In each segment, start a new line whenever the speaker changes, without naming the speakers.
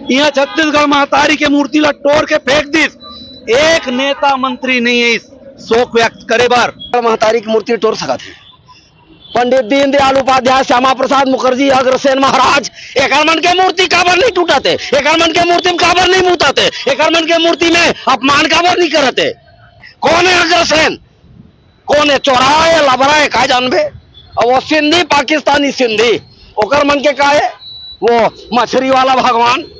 यहाँ छत्तीसगढ़ महतारी के मूर्ति ला तोड़ के फेंक दिस। एक नेता मंत्री नहीं है इस शोक व्यक्त करे बार
महतारी की मूर्ति तोड़ सका थे। पंडित दीनदयाल उपाध्याय, श्यामा प्रसाद मुखर्जी, अग्रसेन महाराज, एक मन के मूर्ति काबर नहीं टूटाते, एक मन के मूर्ति में काबर नहीं मुताते, एक मन के मूर्ति में अपमान काबर नहीं करते। कौन है अग्रसेन, कौन है चौराहा है, लबरा है, का जानबे। और वो सिंधी पाकिस्तानी सिंधी ओकर मन के का है, वो मछली वाला भगवान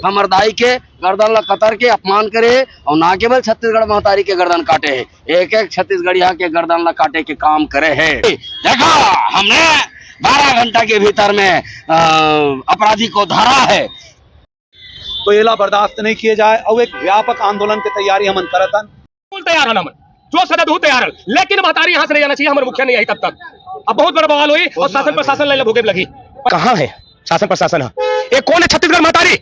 हमर दाई के गर्दन ला कतर के अपमान करे और ना केवल छत्तीसगढ़ महतारी के गर्दन काटे है, एक एक छत्तीसगढ़िया के गर्दन ला काटे के काम करे है। देखा हमने 12 घंटा के भीतर में अपराधी को धरा है।
तो ये ला बर्दाश्त नहीं किए जाए और एक व्यापक आंदोलन की तैयारी हम करतन।
तैयार है जो सदद हो तैयार है, लेकिन महतारी यहाँ से नहीं जाना चाहिए। हमारे मुखिया नहीं आई तब तक अब बहुत बड़ा बवाल हुई और शासन प्रशासन ले भूखे लगी। कहाँ है शासन प्रशासन? ये कौन है छत्तीसगढ़ महतारी?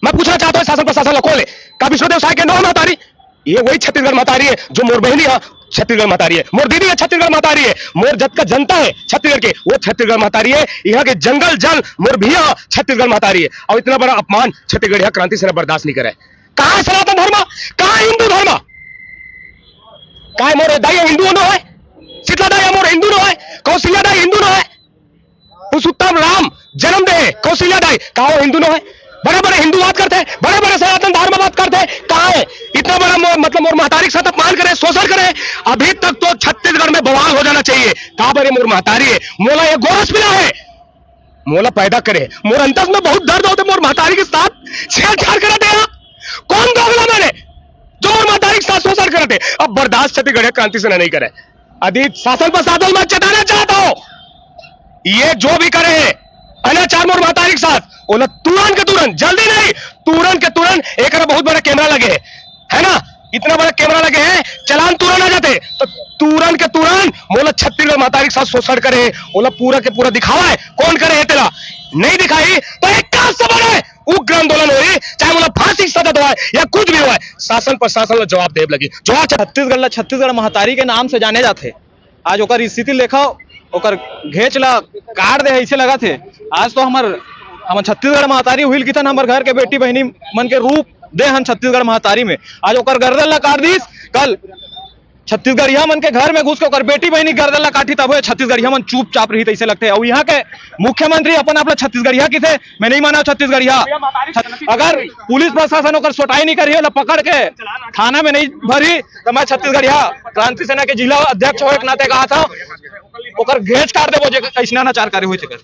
मैं पूछना चाहता हूँ शासन प्रशासन कौन है? का विष्णुदेव साय के नौ महतारी? ये वही छत्तीसगढ़ महतारी है जो मोर बहनी है छत्तीसगढ़ महतारी है, मोर दीदी है छत्तीसगढ़ महतारी है, मोर जत का जनता है छत्तीसगढ़ के वो छत्तीसगढ़ महतारी है। यहाँ के जंगल जल मोर भैया छत्तीसगढ़ महतारी है। और इतना बड़ा अपमान छत्तीसगढ़ क्रांति सेना बर्दाश्त नहीं करे। कहाँ है सनातन धर्म? कहाँ है हिंदू धर्म? कहाँ है मोर दाई हिंदू नो है, शीतला दाई मोर हिंदू नो है, कौशल्या दाई हिंदू नो है, पुरुषोत्तम राम जन्म दे कौशल्या दाई कहा हिंदू नो है। बड़े बड़े हिंदू बात करते हैं, बड़े बड़े सनातन धर्म बात करते हैं, कहा है इतना बड़ा मतलब मोर महतारी के साथ अपमान करे, शोषण करे। अभी तक तो छत्तीसगढ़ में बवाल हो जाना चाहिए। कहा बड़े मोर महतारी है, मोला ये गोरस मिला है, मोला पैदा करे, मोर अंतस में बहुत दर्द होते, मोर महतारी के साथ छेड़छाड़ करते हैं। कौन दोगला मैंने जो मोर महतारी के साथ शोषण करते? अब बर्दाश्त छत्तीसगढ़ क्रांति सेना नहीं करे। अभी शासन प्रशासन में चेताना चाहता हूं, ये जो भी करे अनाचार मोर महतारी के साथ ओला तुरंत के तुरंत, जल्दी नहीं तुरंत के तुरंत एक बहुत बड़ा कैमरा लगे है ना, इतना बड़ा कैमरा लगे हैं, चलान तुरंत आ जाते तो तुरंत के तुरंत मोला छत्तीसगढ़ महतारी के साथ शोषण करे ओला पूरा के पूरा दिखावा है। कौन करे है तेरा? नहीं दिखाई तो एक का सवाल है, उग्र आंदोलन हो रही, चाहे मोला फांसी की सजा हो या कुछ भी हो, शासन प्रशासन ला जवाब देव लगी। जो
छत्तीसगढ़ महतारी के नाम से जाने जाते, आज ओकर स्थिति लेखा ओकर घेच ला काट दे ऐसे लगा थे। आज तो हमर छत्तीसगढ़ महतारी हुई कितन हमर घर के बेटी बहनी मन के रूप दे हन छत्तीसगढ़ महतारी में। आज ओकर गर्दन ला काट दीस, कल छत्तीसगढ़िया मन के घर में घुस के ओकर बेटी बहनी गर्दन ला काटी, तब छत्तीसगढ़िया मन चुपचाप रही ऐसे लगते। और यहाँ के मुख्यमंत्री अपन आप छत्तीसगढ़िया की थे, मैं नहीं माना छत्तीसगढ़िया। अगर पुलिस प्रशासन ओकर सोटाई नहीं करी पकड़ के थाना में नहीं भरी तो मैं छत्तीसगढ़िया क्रांति सेना के जिला अध्यक्ष हो एक नाते कहा था ओकर घेच काट देबो जे ऐसना अनाचार करे हुए थे।